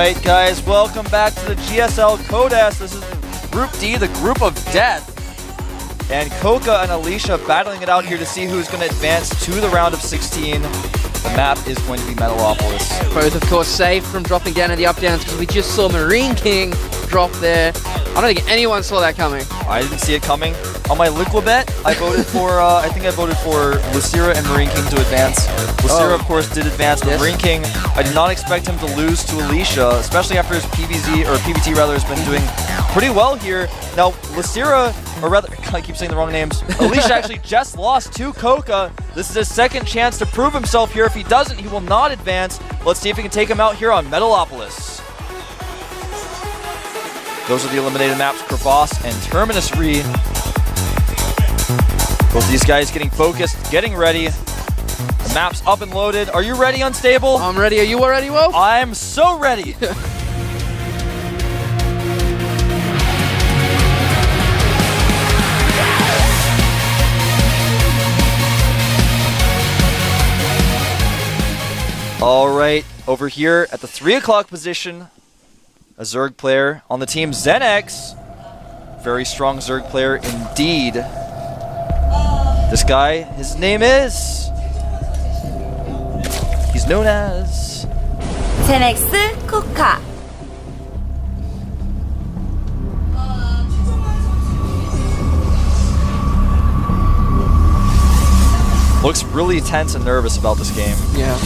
Alright guys, welcome back to the GSL Codas. This is Group D, the group of death. And CoCa and Alicia battling it out here to see who's going to advance to the round of 16. The map is going to be Metalopolis. Both, of course, safe from dropping down in the up-downs because we just saw Marine King drop there. I don't think anyone saw that coming. I didn't see it coming. On my Liquibet, I voted for, I think I voted for Lucira and Marine King to advance. Lucira, of course, did advance, but Marine King, I did not expect him to lose to Alicia, especially after his PBT rather, has been doing pretty well here. Now, Lucira, or rather, I keep saying the wrong names. Alicia actually just lost to CoCa. This is his second chance to prove himself here. If he doesn't, he will not advance. Let's see if he can take him out here on Metalopolis. Those are the eliminated maps, Crevasse and Terminus Re. Both these guys getting focused, getting ready. The map's up and loaded. Are you ready, Unstable? I'm ready. Are you all ready, Wolf? I'm so ready. All right, over here at the 3 o'clock position, a Zerg player on the team, Zenex. Very strong Zerg player indeed. This guy, his name is... he's known as... Zenex CoCa. Looks really tense and nervous about this game. Yeah.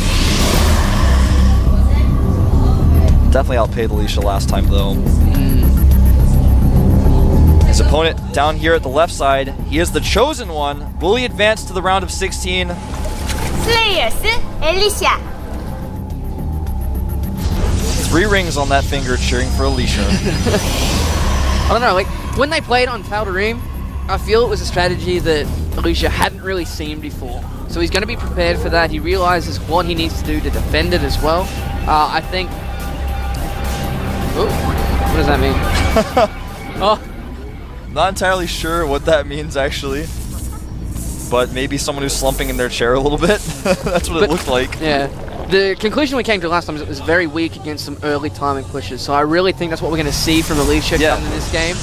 Definitely outpaid Alicia last time though. His opponent down here at the left side, he is the chosen one. Will he advance to the round of 16? Slayers, Alicia. 3 rings on that finger cheering for Alicia. I don't know, like, when they played on Tal'Darim, I feel it was a strategy that Alicia hadn't really seen before. So he's going to be prepared for that. He realizes what he needs to do to defend it as well. I think... Ooh, what does that mean? Oh. Not entirely sure what that means actually. But maybe someone who's slumping in their chair a little bit. That's what it looked like. Yeah. The conclusion we came to last time is it was very weak against some early timing pushes. So I really think that's what we're going to see from Alicia coming in this game.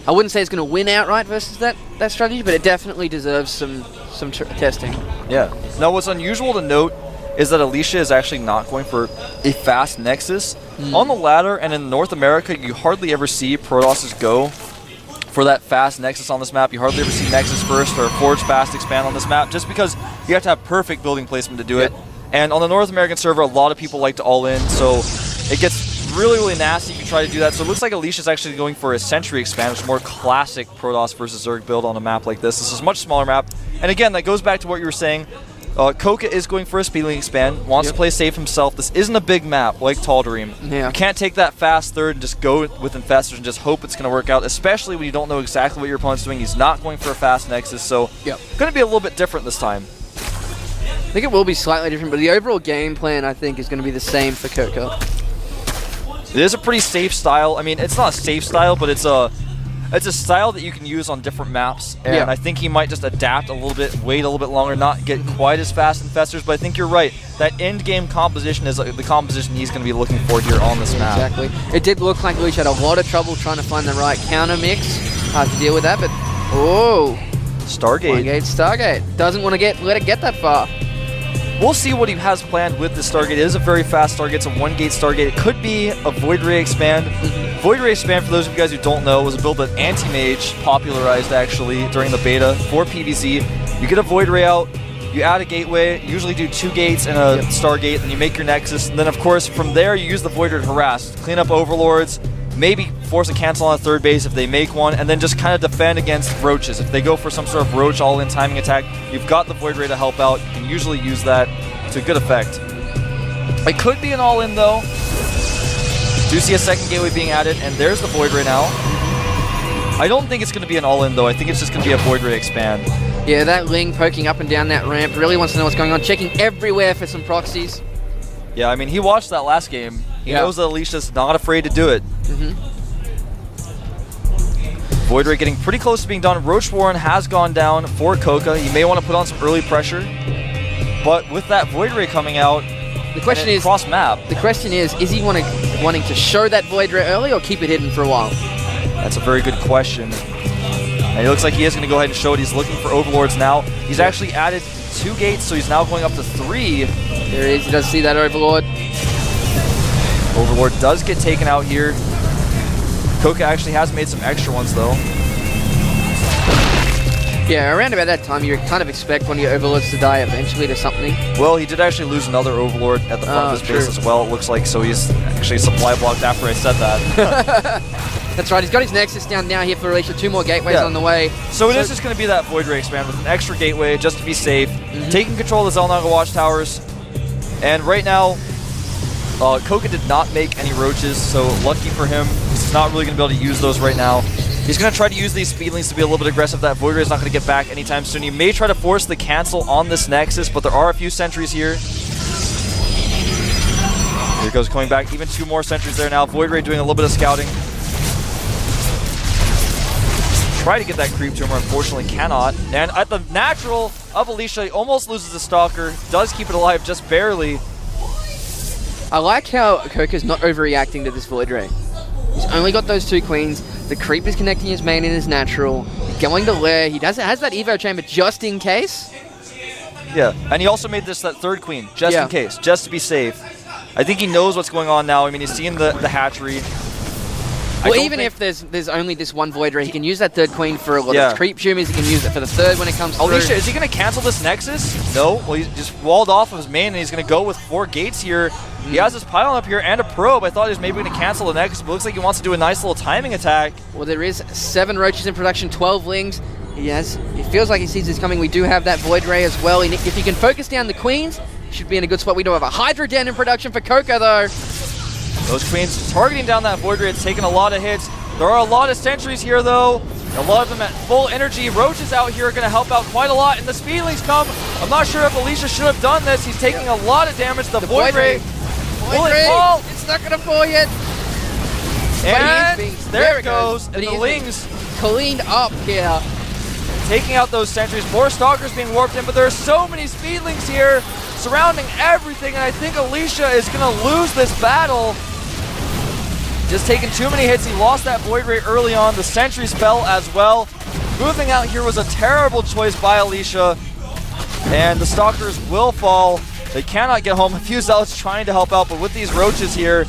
I wouldn't say it's going to win outright versus that strategy, but it definitely deserves some testing. Yeah. Now what's unusual to note is that Alicia is actually not going for a fast Nexus. On the ladder and in North America, you hardly ever see Protosses go for that fast Nexus on this map. You hardly ever see Nexus first or Forge fast expand on this map, just because you have to have perfect building placement to do it. And on the North American server, a lot of people like to all-in, so it gets really, really nasty if you try to do that. So it looks like Alicia's actually going for a Sentry expand, which is more classic Protoss versus Zerg build on a map like this. This is a much smaller map. And again, that goes back to what you were saying. CoCa is going for a Speedling expand, wants to play safe himself. This isn't a big map like Tal'Darim. You can't take that fast third and just go with Infestors and just hope it's going to work out, especially when you don't know exactly what your opponent's doing. He's not going for a fast Nexus, so going to be a little bit different this time. I think it will be slightly different, but the overall game plan, I think, is going to be the same for CoCa. It is a pretty safe style. I mean, it's not a safe style, but it's a style that you can use on different maps, and I think he might just adapt a little bit, wait a little bit longer, not get quite as fast Infestors, but I think you're right. That end-game composition is the composition he's going to be looking for here on this map. Exactly. It did look like Alicia had a lot of trouble trying to find the right counter mix to deal with that, but Stargate. Stargate. Doesn't want to let it get that far. We'll see what he has planned with this Stargate. It is a very fast Stargate. It's a 1-gate Stargate. It could be a Void Ray Expand. Void Ray Expand, for those of you guys who don't know, was a build that Anti-Mage popularized actually during the beta for PvZ. You get a Void Ray out, you add a gateway, you usually do 2 gates and a Stargate, and you make your Nexus. And then of course from there you use the Void Ray to harass, clean up Overlords, maybe force a cancel on a third base if they make one, and then just kind of defend against Roaches. If they go for some sort of Roach all-in timing attack, you've got the Void Ray to help out. You can usually use that to good effect. It could be an all-in though. Do see a second gateway being added, and there's the Void Ray now. I don't think it's going to be an all-in though. I think it's just going to be a Void Ray expand. Yeah, that Ling poking up and down that ramp really wants to know what's going on, checking everywhere for some proxies. Yeah, I mean, he watched that last game. He knows that Alicia's not afraid to do it. Void Ray getting pretty close to being done. Roach Warren has gone down for CoCa. You may want to put on some early pressure. But with that Void Ray coming out, The question is cross map. The question is he wanting to show that Void Ray early or keep it hidden for a while? That's a very good question. And it looks like he is going to go ahead and show it. He's looking for Overlords now. He's actually added 2 gates, so he's now going up to 3. There he is. He does see that Overlord. Overlord does get taken out here. CoCa actually has made some extra ones, though. Yeah, around about that time, you kind of expect one of your Overlords to die eventually to something. Well, he did actually lose another Overlord at the front of his base as well, it looks like. So he's actually supply blocked after I said that. That's right. He's got his Nexus down now here for Alicia. 2 more gateways on the way. So it is just going to be that Void Ray expand with an extra gateway just to be safe. Taking control of the Zelnaga watchtowers. And right now, CoCa did not make any roaches, so lucky for him. He's not really going to be able to use those right now. He's going to try to use these speedlings to be a little bit aggressive. That Void Ray is not going to get back anytime soon. He may try to force the cancel on this Nexus, but there are a few sentries here. Here goes coming back. Even 2 more sentries there now. Void Ray doing a little bit of scouting. Try to get that creep to him, unfortunately cannot. And at the natural of Alicia, he almost loses the Stalker. Does keep it alive just barely. I like how CoCa's not overreacting to this Void Ray. He's only got those 2 queens. The creep is connecting his main in his natural. He's going to lair. He has that Evo chamber just in case. Yeah, and he also made this that 3rd queen just in case, just to be safe. I think he knows what's going on now. I mean, he's seen the hatchery. Well, even if there's only this one Void Ray, he can use that 3rd queen for a lot of creep tumors. He can use it for the 3rd when it comes through. Alicia, is he going to cancel this Nexus? No. Well, he's just walled off of his main, and he's going to go with 4 gates here. He has his pylon up here and a probe. I thought he was maybe going to cancel the Nexus, but looks like he wants to do a nice little timing attack. Well, there is 7 roaches in production, 12 lings. It feels like he sees this coming. We do have that Void Ray as well. If he can focus down the queens, he should be in a good spot. We do have a Hydra Den in production for CoCa, though. Those queens targeting down that Void Ray. It's taking a lot of hits. There are a lot of sentries here, though. A lot of them at full energy. Roaches out here are going to help out quite a lot. And the speedlings come. I'm not sure if Alicia should have done this. He's taking a lot of damage. The Void Ray. Will it fall? It's not going to fall yet. And there it goes. And the lings cleaned up here. Taking out those sentries. More stalkers being warped in, but there are so many speedlings here surrounding everything. And I think Alicia is going to lose this battle. Just taking too many hits. He lost that Void Ray early on. The sentries fell as well. Moving out here was a terrible choice by Alicia. And the stalkers will fall. They cannot get home. A few zealots trying to help out, but with these roaches here,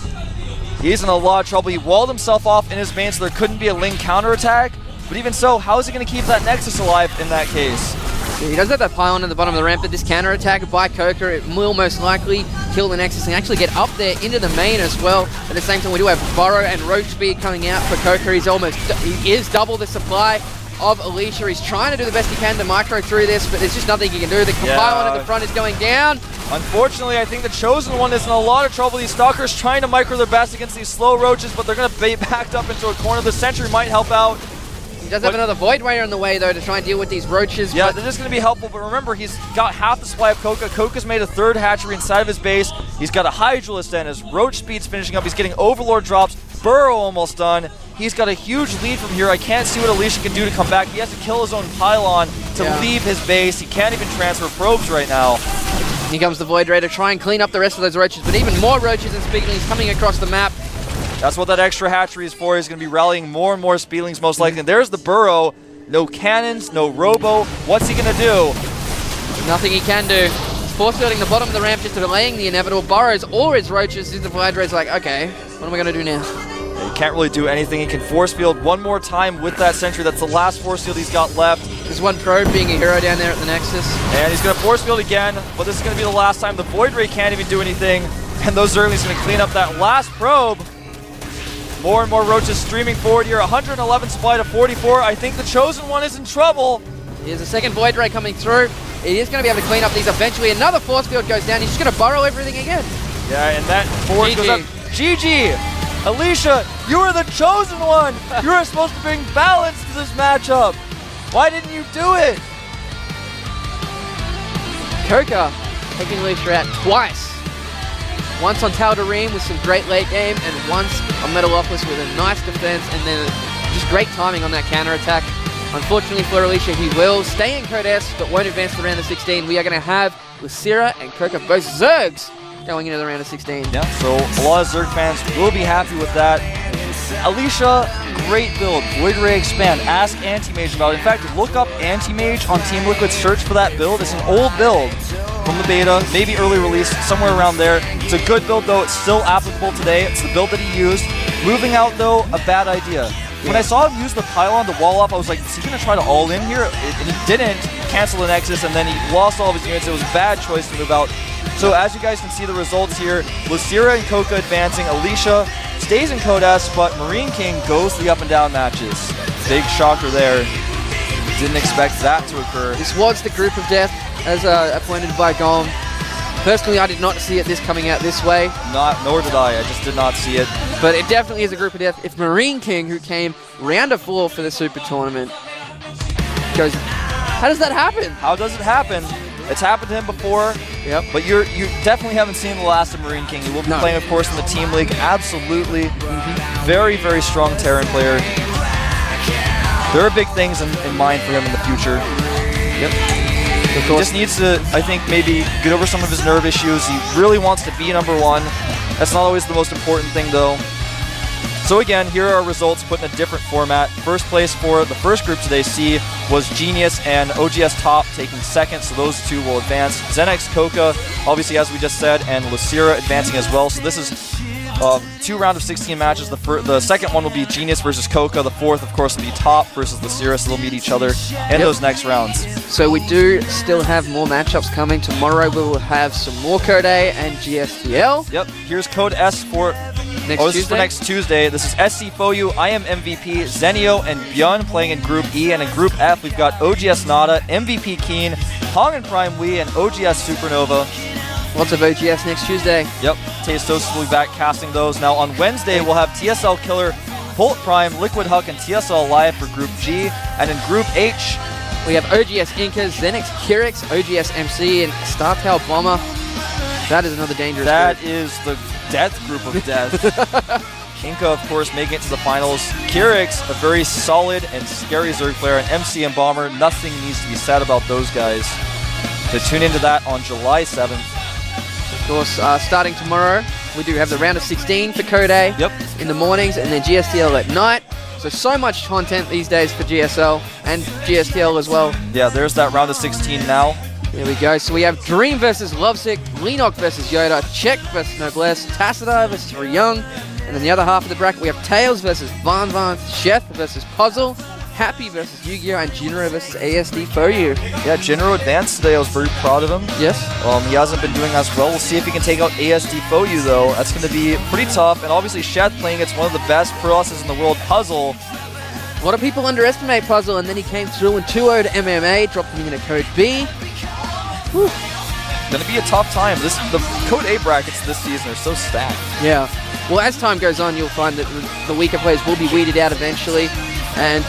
he's in a lot of trouble. He walled himself off in his main, so there couldn't be a Ling counterattack. But even so, how is he going to keep that Nexus alive in that case? Yeah, he does have that pylon at the bottom of the ramp, but this counterattack by CoCa, it will most likely kill the Nexus and actually get up there into the main as well. At the same time, we do have Burrow and Roach Speed coming out for CoCa. He is double the supply of Alicia. He's trying to do the best he can to micro through this, but there's just nothing he can do. The pylon at the front is going down. Unfortunately, I think the Chosen One is in a lot of trouble. These Stalkers trying to micro their best against these slow roaches, but they're going to be backed up into a corner. The Sentry might help out. He does have another Void Ray on the way, though, to try and deal with these roaches. Yeah, they're just going to be helpful, but remember, he's got half the supply of CoCa. CoCa's made a 3rd hatchery inside of his base. He's got a Hydralisk then. His Roach Speed's finishing up. He's getting Overlord drops. Burrow almost done. He's got a huge lead from here. I can't see what Alicia can do to come back. He has to kill his own pylon to leave his base. He can't even transfer probes right now. Here comes the Void Ray to try and clean up the rest of those roaches, but even more roaches and speedlings coming across the map. That's what that extra hatchery is for. He's going to be rallying more and more speedlings most likely. And there's the Burrow. No cannons, no robo. What's he going to do? Nothing he can do. He's force fielding the bottom of the ramp, just delaying the inevitable. Burrows or his roaches. The Void Ray's like, okay, what am I going to do now? He can't really do anything. He can force field one more time with that sentry. That's the last force field he's got left. There's one probe being a hero down there at the Nexus. And he's going to force field again, but this is going to be the last time. The Void Ray can't even do anything. And those Zerglings going to clean up that last probe. More and more roaches streaming forward here. 111 supply to 44. I think the Chosen One is in trouble. Here's a second Void Ray coming through. He is going to be able to clean up these eventually. Another force field goes down. He's just going to burrow everything again. Yeah, and that force goes up. GG! Alicia, you were the Chosen One! You were supposed to bring balance to this matchup! Why didn't you do it? CoCa taking Alicia out twice. Once on Tal'Darim with some great late game, and once on Metalopolis with a nice defense, and then just great timing on that counterattack. Unfortunately for Alicia, he will stay in Code S, but won't advance to round of 16. We are going to have Lucira and CoCa both Zergs going into the round of 16. Yeah, so a lot of Zerg fans will be happy with that. Alicia, great build. Void Ray Expand. Ask Anti-Mage about it. In fact, look up Anti-Mage on Team Liquid. Search for that build. It's an old build from the beta, maybe early release, somewhere around there. It's a good build, though. It's still applicable today. It's the build that he used. Moving out, though, a bad idea. When I saw him use the pylon to wall off, I was like, is he going to try to all in here? And he didn't. He canceled the Nexus, and then he lost all of his units. It was a bad choice to move out. So as you guys can see the results here, Lucira and CoCa advancing. Alicia stays in Codas, but Marine King goes to the up and down matches. Big shocker there. Didn't expect that to occur. This was the group of death, as appointed by GOM. Personally, I did not see this coming out this way. Nor did I. I just did not see it. But it definitely is a group of death. If Marine King, who came round of 4 for the Super Tournament, goes, how does that happen? How does it happen? It's happened to him before. Yep. But you definitely haven't seen the last of Marine King. He will be playing, of course, in the Team League. Absolutely. Very, very strong Terran player. There are big things in mind for him in the future. Yep. He just needs to, I think, maybe get over some of his nerve issues. He really wants to be #1. That's not always the most important thing, though. So again, here are our results put in a different format. First place for the first group today, C, was Genius and OGS Top taking second, so those two will advance. Zenex, CoCa, obviously as we just said, and Lucira advancing as well. So this is 2 round of 16 matches. The second one will be Genius versus CoCa. The fourth, of course, will be Top versus Lucira, so they'll meet each other in those next rounds. So we do still have more matchups coming. Tomorrow we will have some more Code A and GSTL. Yep, here's Code S for... This is for next Tuesday. This is SC Foyu, I Am MVP, Zenio, and Byun playing in Group E. And in Group F, we've got OGS Nada, MVP Keen, Hong and Prime Wii, and OGS Supernova. Lots of OGS next Tuesday. Yep, Tastos will be back casting those. Now on Wednesday, we'll have TSL Killer, Bolt Prime, Liquid Huck, and TSL Live for Group G. And in Group H, we have OGS Inca, Zenix Kirix, OGS MC, and StarTail Bomber. That is another dangerous That group. is the death group of death. Inca, of course, making it to the finals. Kirix, a very solid and scary Zerg player, and MC and Bomber, nothing needs to be said about those guys. So tune into that on July 7th. Of course, starting tomorrow, we do have the round of 16 for Code A in the mornings, and then GSTL at night. So much content these days for GSL and GSTL as well. Yeah, there's that round of 16 now. There we go. So we have Dream versus Lovesick, Leenock versus Yoda, Check versus Noblesse, Tassadar versus Ryung, and then the other half of the bracket we have Tails versus Van Van, Sheth versus Puzzle, Happy versus Yu-Gi-Oh, and Jinro versus ASD Foyu. Yeah, Jinro advanced today. I was very proud of him. Yes. He hasn't been doing as well. We'll see if he can take out ASD Foyu, though. That's going to be pretty tough. And obviously, Sheth playing against one of the best processes in the world, Puzzle. A lot of people underestimate Puzzle, and then he came through and 2-0 to MMA, dropped him into Code B. Whew. Gonna be a tough time. The Code A brackets this season are so stacked. Yeah. Well, as time goes on, you'll find that the weaker players will be weeded out eventually. And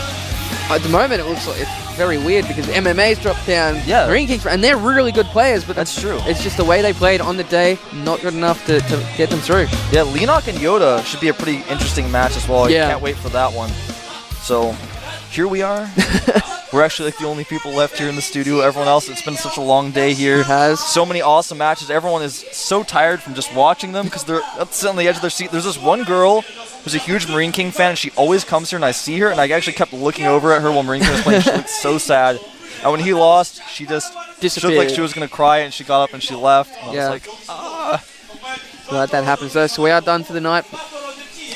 at the moment, it looks like it's very weird because MMA's dropped down. Yeah. Marine Kings, and they're really good players, but that's true. It's just the way they played on the day, not good enough to get them through. Yeah, Leenock and Yoda should be a pretty interesting match as well. Yeah. I can't wait for that one. So, here we are. We're actually like the only people left here in the studio. Everyone else, it's been such a long day here. It has. So many awesome matches. Everyone is so tired from just watching them because they're sitting on the edge of their seat. There's this one girl who's a huge Marine King fan, and she always comes here, and I see her, and I actually kept looking over at her while Marine King was playing. She looked so sad. And when he lost, she just disappeared. looked like she was going to cry, and she got up and she left. And yeah. I was like, ah. Glad that happens though. So we are done for the night.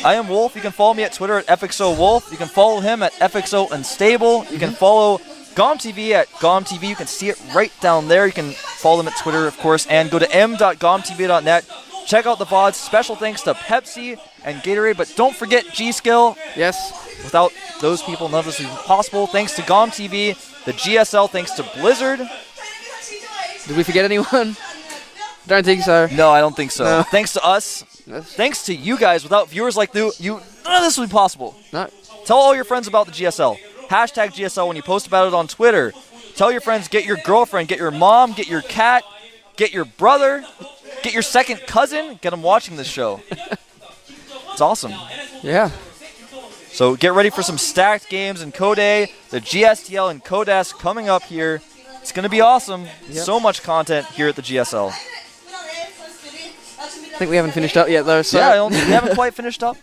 I am Wolf. You can follow me at Twitter at FXOWolf. You can follow him at FXOUnstable. You can follow GOMTV at GOMTV. You can see it right down there. You can follow them at Twitter, of course, and go to m.gomtv.net. Check out the VODs. Special thanks to Pepsi and Gatorade, but don't forget G-Skill. Yes. Without those people, none of this would be possible. Thanks to GOMTV, the GSL, thanks to Blizzard. Did we forget anyone? Don't think so. No, I don't think so. No. Thanks to us. Yes. Thanks to you guys. Without viewers like you, none of this would be possible. No. Tell all your friends about the GSL. Hashtag GSL when you post about it on Twitter. Tell your friends, get your girlfriend, get your mom, get your cat, get your brother, get your second cousin, get them watching this show. It's awesome. Yeah. So get ready for some stacked games in Code A, the GSTL, and Code S coming up here. It's going to be awesome. Yep. So much content here at the GSL. think we haven't finished up yet, though. So. Yeah, we haven't quite finished up.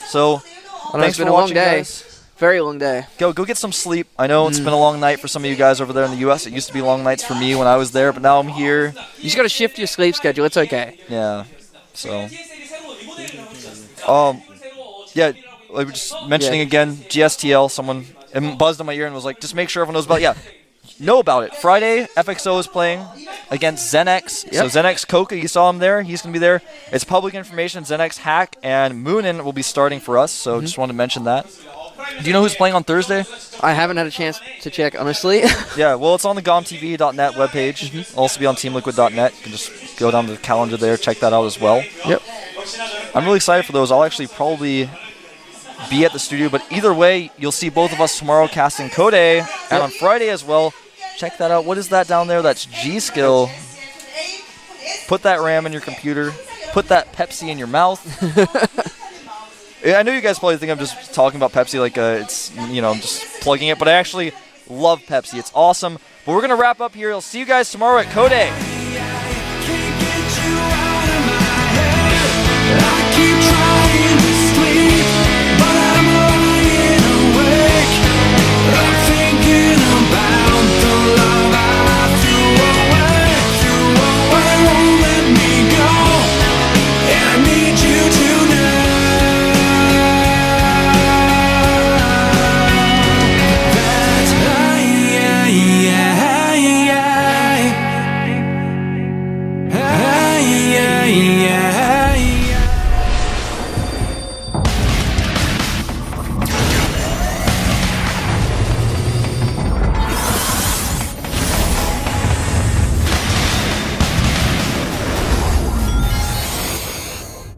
So, I know thanks it's been for a long watching, day. guys. Very long day. Go get some sleep. I know it's been a long night for some of you guys over there in the U.S. It used to be long nights for me when I was there, but now I'm here. You just got to shift your sleep schedule. It's okay. Yeah. So, yeah, like we're just mentioning again, GSTL, someone buzzed on my ear and was like, just make sure everyone knows about it. Yeah, know about it. Friday, FXO is playing against ZenX. Yep. So ZenX CoCa, you saw him there. He's going to be there. It's public information. ZenX Hack and Moonin will be starting for us, so just wanted to mention that. Do you know who's playing on Thursday? I haven't had a chance to check, honestly. Yeah, well, it's on the GOMTV.net webpage. It'll also be on TeamLiquid.net. You can just go down to the calendar there, check that out as well. Yep. I'm really excited for those. I'll actually probably be at the studio, but either way, you'll see both of us tomorrow casting Code A, and on Friday as well. Check that out. What is that down there? That's G-Skill. Put that RAM in your computer. Put that Pepsi in your mouth. I know you guys probably think I'm just talking about Pepsi like it's, just plugging it, but I actually love Pepsi. It's awesome. But we're going to wrap up here. I'll see you guys tomorrow at Code A.